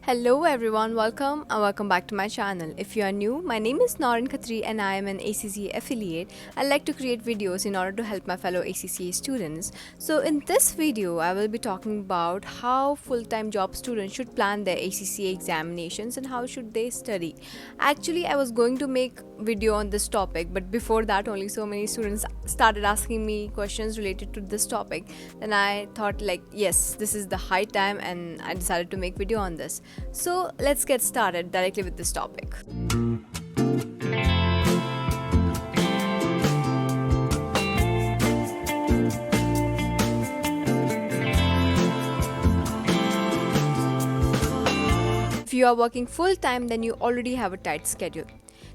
Hello everyone, welcome and welcome back to my channel. If you are new, my name is Norin Khatri and I am an ACCA affiliate. I like to create videos in order to help my fellow ACCA students. So in this video, I will be talking about how full-time job students should plan their ACCA examinations and how should they study. Actually, I was going to make video on this topic, but before that only so many students started asking me questions related to this topic. Then I thought like, yes, this is the high time and I decided to make video on this. So let's get started directly with this topic. If you are working full-time, then you already have a tight schedule.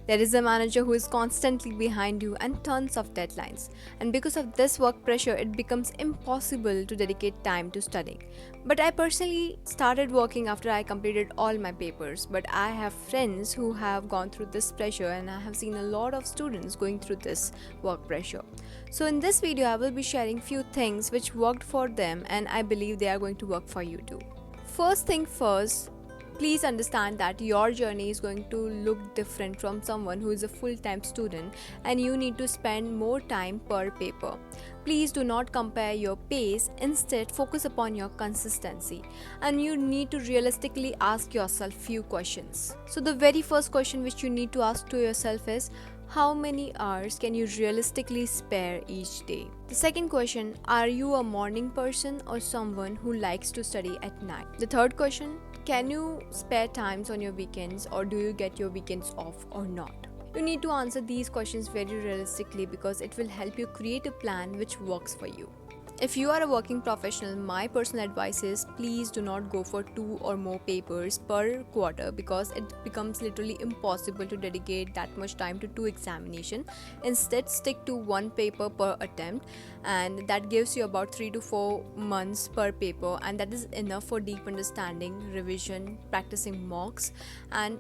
There is a manager who is constantly behind you and tons of deadlines. And because of this work pressure, it becomes impossible to dedicate time to studying. But I personally started working after I completed all my papers. But I have friends who have gone through this pressure and I have seen a lot of students going through this work pressure. So in this video, I will be sharing few things which worked for them and I believe they are going to work for you too. First thing first, please understand that your journey is going to look different from someone who is a full-time student and you need to spend more time per paper. Please do not compare your pace, instead focus upon your consistency and you need to realistically ask yourself few questions. So the very first question which you need to ask to yourself is, how many hours can you realistically spare each day? The second question, are you a morning person or someone who likes to study at night? The third question, can you spare times on your weekends or do you get your weekends off or not? You need to answer these questions very realistically because it will help you create a plan which works for you. If you are a working professional, my personal advice is please do not go for 2 or more papers per quarter because it becomes literally impossible to dedicate that much time to 2 examinations. Instead, stick to 1 paper per attempt and that gives you about 3 to 4 months per paper, and that is enough for deep understanding, revision, practicing mocks and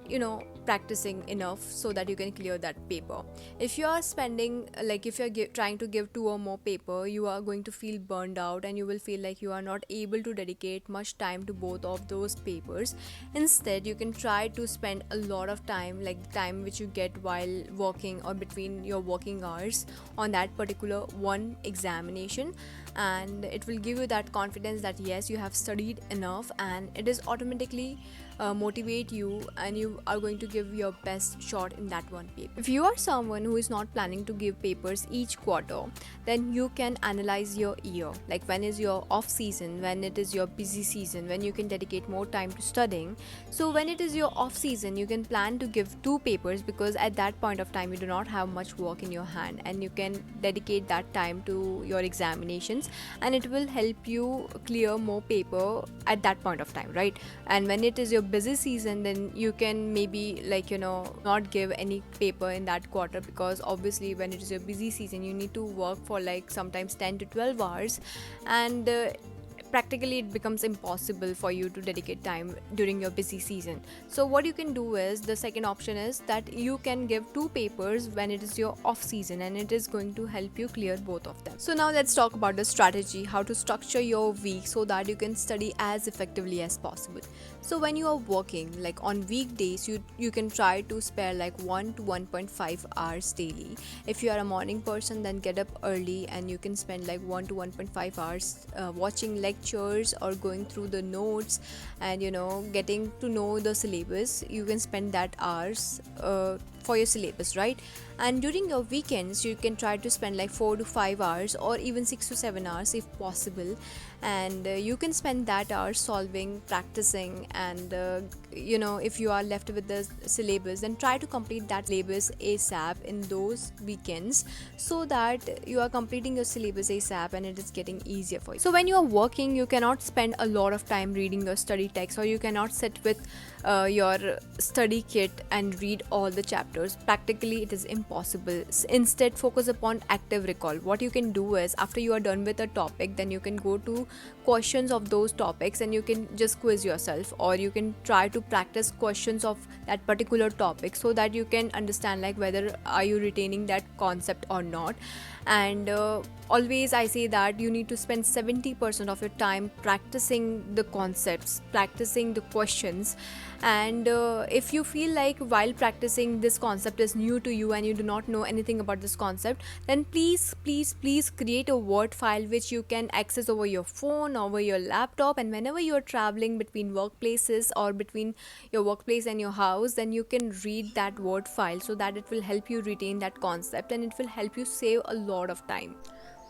practicing enough so that you can clear that paper. If you are spending if you are trying to give 2 or more paper, you are going to feel burned out and you will feel like you are not able to dedicate much time to both of those papers. Instead, you can try to spend a lot of time, like the time which you get while working or between your working hours, on that particular one examination, and it will give you that confidence that yes, you have studied enough and it is automatically motivate you and you are going to give your best shot in that one paper. If you are someone who is not planning to give papers each quarter, then you can analyze your year, like when is your off season, when it is your busy season, when you can dedicate more time to studying. So when it is your off season, you can plan to give 2 papers because at that point of time you do not have much work in your hand and you can dedicate that time to your examinations and it will help you clear more paper at that point of time, right? And when it is your busy season, then you can maybe not give any paper in that quarter because obviously when it is your busy season you need to work for like sometimes 10 to 12 hours and practically it becomes impossible for you to dedicate time during your busy season. So what you can do is, the second option is that you can give 2 papers when it is your off season and it is going to help you clear both of them. So now let's talk about the strategy, how to structure your week so that you can study as effectively as possible. So when you are working, like on weekdays, you can try to spare like 1 to 1.5 hours daily. If you are a morning person, then get up early and you can spend like 1 to 1.5 hours watching lectures or going through the notes and getting to know the syllabus. You can spend that hours for your syllabus, right? And during your weekends you can try to spend like 4 to 5 hours or even 6 to 7 hours if possible, and you can spend that hour solving, practicing, and if you are left with the syllabus, then try to complete that syllabus ASAP in those weekends so that you are completing your syllabus ASAP and it is getting easier for you. So when you are working, you cannot spend a lot of time reading your study text, or you cannot sit with your study kit and read all the chapters chapters. Practically, it is impossible. Instead, focus upon active recall. What you can do is, after you are done with a topic, then you can go to questions of those topics and you can just quiz yourself, or you can try to practice questions of that particular topic so that you can understand like whether are you retaining that concept or not. And always I say that you need to spend 70% of your time practicing the concepts, practicing the questions. And if you feel like while practicing this concept is new to you and you do not know anything about this concept, then please create a word file which you can access over your phone, over your laptop, and whenever you are traveling between workplaces or between your workplace and your house, then you can read that word file so that it will help you retain that concept and it will help you save a lot of time.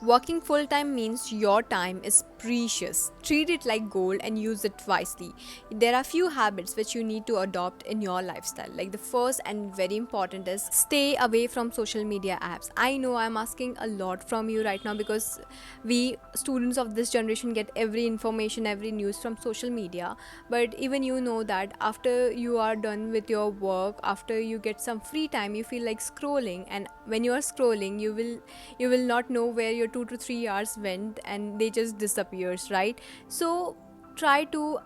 Working full time means your time is precious. Treat it like gold and use it wisely. There are few habits which you need to adopt in your lifestyle. Like the first and very important is stay away from social media apps. I know I'm asking a lot from you right now because we students of this generation get every information, every news from social media. But even you know that after you are done with your work, after you get some free time, you feel like scrolling, and when you are scrolling, you will not know where your 2 to 3 hours went and they just disappears, right? So try to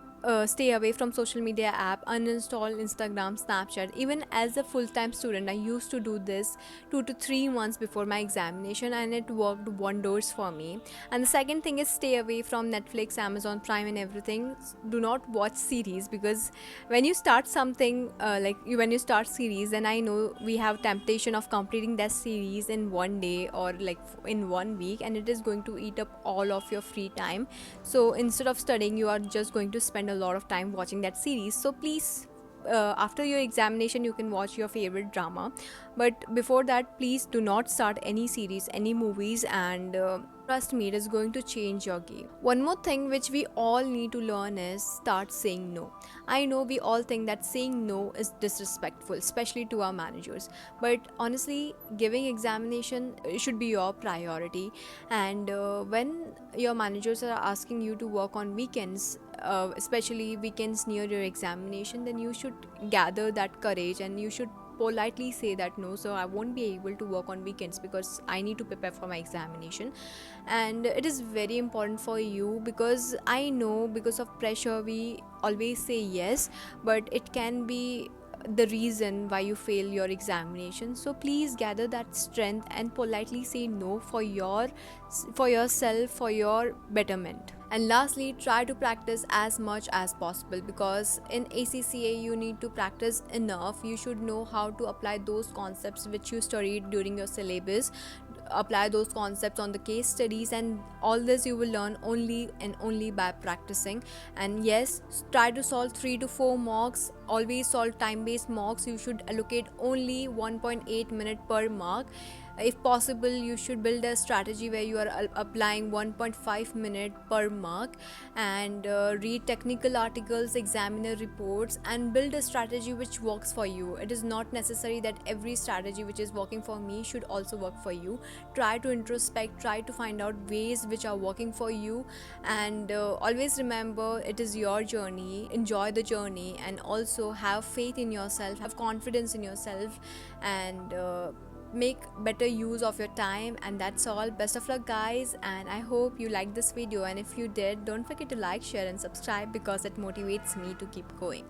stay away from social media app, uninstall Instagram, Snapchat. Even as a full-time student, I used to do this 2 to 3 months before my examination, and it worked wonders for me. And the second thing is stay away from Netflix, Amazon Prime and everything. Do not watch series, because when you start something when you start series, then I know we have temptation of completing that series in one day or like in 1 week, and it is going to eat up all of your free time. So instead of studying, you are just going to spend a lot of time watching that series. So please, after your examination you can watch your favorite drama, but before that please do not start any series, any movies, and trust me, it is going to change your game. One more thing which we all need to learn is start saying no. I know we all think that saying no is disrespectful, especially to our managers, but honestly giving examination should be your priority. And when your managers are asking you to work on weekends, especially weekends near your examination, then you should gather that courage and you should politely say that no, so I won't be able to work on weekends because I need to prepare for my examination. And it is very important for you, because I know because of pressure we always say yes, but it can be the reason why you fail your examination. So please gather that strength and politely say no for yourself, for your betterment. And lastly, try to practice as much as possible, because in ACCA you need to practice enough. You should know how to apply those concepts which you studied during your syllabus, apply those concepts on the case studies, and all this you will learn only and only by practicing. And yes, try to solve 3 to 4 mocks. Always solve time based mocks. You should allocate only 1.8 minute per mark. If possible, you should build a strategy where you are applying 1.5 minute per mark, and read technical articles, examiner reports, and build a strategy which works for you. It is not necessary that every strategy which is working for me should also work for you. Try to introspect, try to find out ways which are working for you, and always remember it is your journey. Enjoy the journey, and also have faith in yourself, have confidence in yourself, and make better use of your time. And that's all. Best of luck, guys, and I hope you liked this video, and if you did, don't forget to like, share and subscribe, because it motivates me to keep going.